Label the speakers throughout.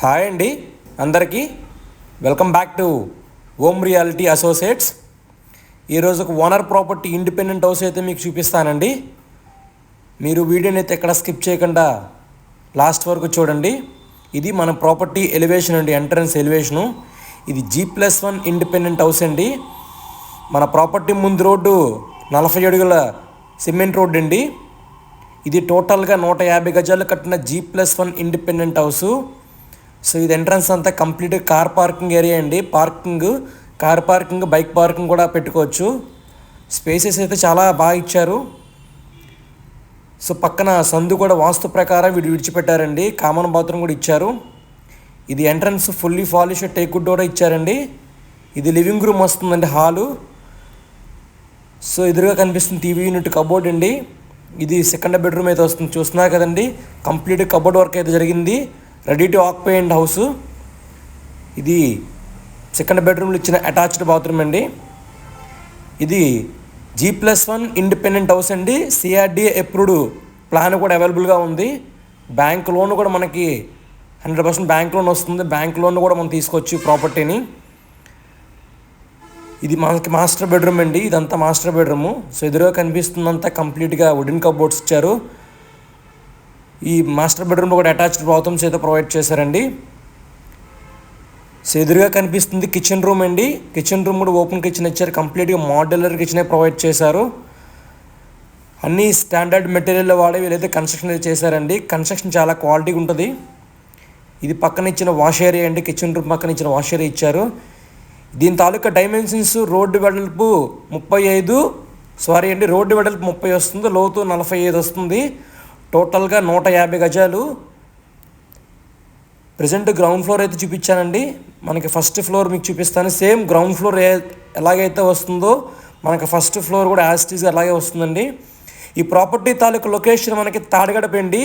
Speaker 1: Hi అండి అందరికీ welcome back two ohm reality associates. ఈరోజు ఒక ఓనర్ ప్రాపర్టీ ఇండిపెండెంట్ హౌస్ అయితే మీకు చూపిస్తానండి. మీరు వీడియోని అయితే ఎక్కడ స్కిప్ చేయకుండా లాస్ట్ వరకు చూడండి. ఇది మన ప్రాపర్టీ ఎలివేషన్ అండి, ఎంట్రన్స్ ఎలివేషను. ఇది G+1 ఇండిపెండెంట్ హౌస్ అండి. మన ప్రాపర్టీ ముందు రోడ్డు 40 అడుగుల సిమెంట్ రోడ్డు అండి. ఇది టోటల్గా 150 గజాలు కట్టిన G+1 ఇండిపెండెంట్ హౌసు. సో ఇది ఎంట్రన్స్ అంతా కంప్లీట్ కార్ పార్కింగ్ ఏరియా అండి. కార్ పార్కింగ్, బైక్ పార్కింగ్ కూడా పెట్టుకోవచ్చు. స్పేసెస్ అయితే చాలా బాగా ఇచ్చారు. సో పక్కన సందు కూడా వాస్తు ప్రకారం విడిచిపెట్టారండి. కామన్ బాత్రూమ్ కూడా ఇచ్చారు. ఇది ఎంట్రన్స్ ఫుల్లీ పాలిష్ టేక్వుడ్ కూడా ఇచ్చారండి. ఇది లివింగ్ రూమ్ వస్తుందండి, హాలు. సో ఎదురుగా కనిపిస్తుంది టీవీ యూనిట్, కబోర్డ్ అండి. ఇది సెకండ్ బెడ్రూమ్ అయితే వస్తుంది, చూస్తున్నారు కదండి. కంప్లీట్ కబోర్డ్ వర్క్ అయితే జరిగింది. Ready to occupy and house. ఇది సెకండ్ బెడ్రూమ్లో ఇచ్చిన అటాచ్డ్ బాత్రూమ్ అండి. ఇది G+1 ఇండిపెండెంట్ హౌస్ అండి. CRDA అప్రూవ్డ్ ప్లాన్ కూడా అవైలబుల్గా ఉంది. బ్యాంక్ లోన్ కూడా మనకి 100% బ్యాంక్ లోన్ వస్తుంది. బ్యాంక్ లోన్ కూడా మనం తీసుకోవచ్చు ప్రాపర్టీని. ఇది మనకి మాస్టర్ బెడ్రూమ్ అండి. ఇదంతా మాస్టర్ బెడ్రూము. సో ఎదురుగా కనిపిస్తుందంతా కంప్లీట్గా వుడెన్ కబోర్డ్స్ ఇచ్చారు. ఈ మాస్టర్ బెడ్రూమ్లో కూడా అటాచ్డ్ బాత్రూమ్స్ అయితే ప్రొవైడ్ చేశారండి. సో ఎదురుగా కనిపిస్తుంది కిచెన్ రూమ్ అండి. కిచెన్ రూమ్ కూడా ఓపెన్ కిచెన్ ఇచ్చారు. కంప్లీట్గా మోడ్యులర్ కిచెనే ప్రొవైడ్ చేశారు. అన్ని స్టాండర్డ్ మెటీరియల్ వాడే వీళ్ళైతే కన్స్ట్రక్షన్ అయితే చేశారండి. కన్స్ట్రక్షన్ చాలా క్వాలిటీగా ఉంటుంది. ఇది పక్కన ఇచ్చిన వాష్ ఏరియా అండి. కిచెన్ రూమ్ పక్కన ఇచ్చిన వాష్ ఏరియా ఇచ్చారు. దీని తాలూకా డైమెన్షన్స్ రోడ్డు వెడల్పు 30 వస్తుంది, లోతు 45 వస్తుంది. టోటల్గా 150 గజాలు. ప్రజెంట్ గ్రౌండ్ ఫ్లోర్ అయితే చూపించానండి. మనకి ఫస్ట్ ఫ్లోర్ మీకు చూపిస్తాను. సేమ్ గ్రౌండ్ ఫ్లోర్ ఎలాగైతే వస్తుందో మనకి ఫస్ట్ ఫ్లోర్ కూడా యాజ్ ఇట్ ఈస్గా అలాగే వస్తుందండి. ఈ ప్రాపర్టీ తాలూకా లొకేషన్ మనకి తాడిగడపండి.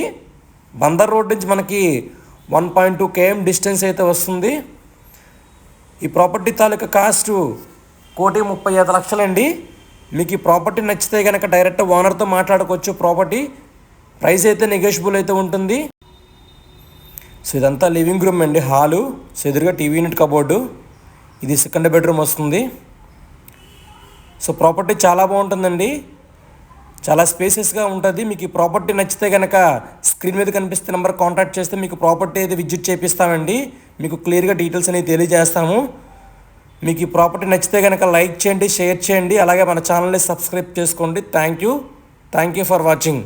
Speaker 1: బందర్ రోడ్ నుంచి మనకి 1.2 km డిస్టెన్స్ అయితే వస్తుంది. ఈ ప్రాపర్టీ తాలూకా కాస్ట్ 1,35,00,000 అండి. మీకు ఈ ప్రాపర్టీ నచ్చితే కనుక డైరెక్ట్ ఓనర్తో మాట్లాడుకోవచ్చు. ప్రాపర్టీ ప్రైస్ అయితే నెగోషియబుల్ అయితే ఉంటుంది. సో ఇదంతా లివింగ్ రూమ్ అండి, హాలు. సో ఎదురుగా టీవీ యూనిట్, కబోర్డు. ఇది సెకండ్ బెడ్రూమ్ వస్తుంది. సో ప్రాపర్టీ చాలా బాగుంటుందండి, చాలా స్పేసెస్గా ఉంటుంది. మీకు ఈ ప్రాపర్టీ నచ్చితే కనుక స్క్రీన్ మీద కనిపిస్తే నెంబర్ కాంటాక్ట్ చేస్తే మీకు ప్రాపర్టీ అయితే విజిట్ చేపిస్తామండి. మీకు క్లియర్గా డీటెయిల్స్ అనేవి తెలియజేస్తాము. మీకు ఈ ప్రాపర్టీ నచ్చితే కనుక లైక్ చేయండి, షేర్ చేయండి, అలాగే మన ఛానల్ని సబ్స్క్రైబ్ చేసుకోండి. Thank you for watching.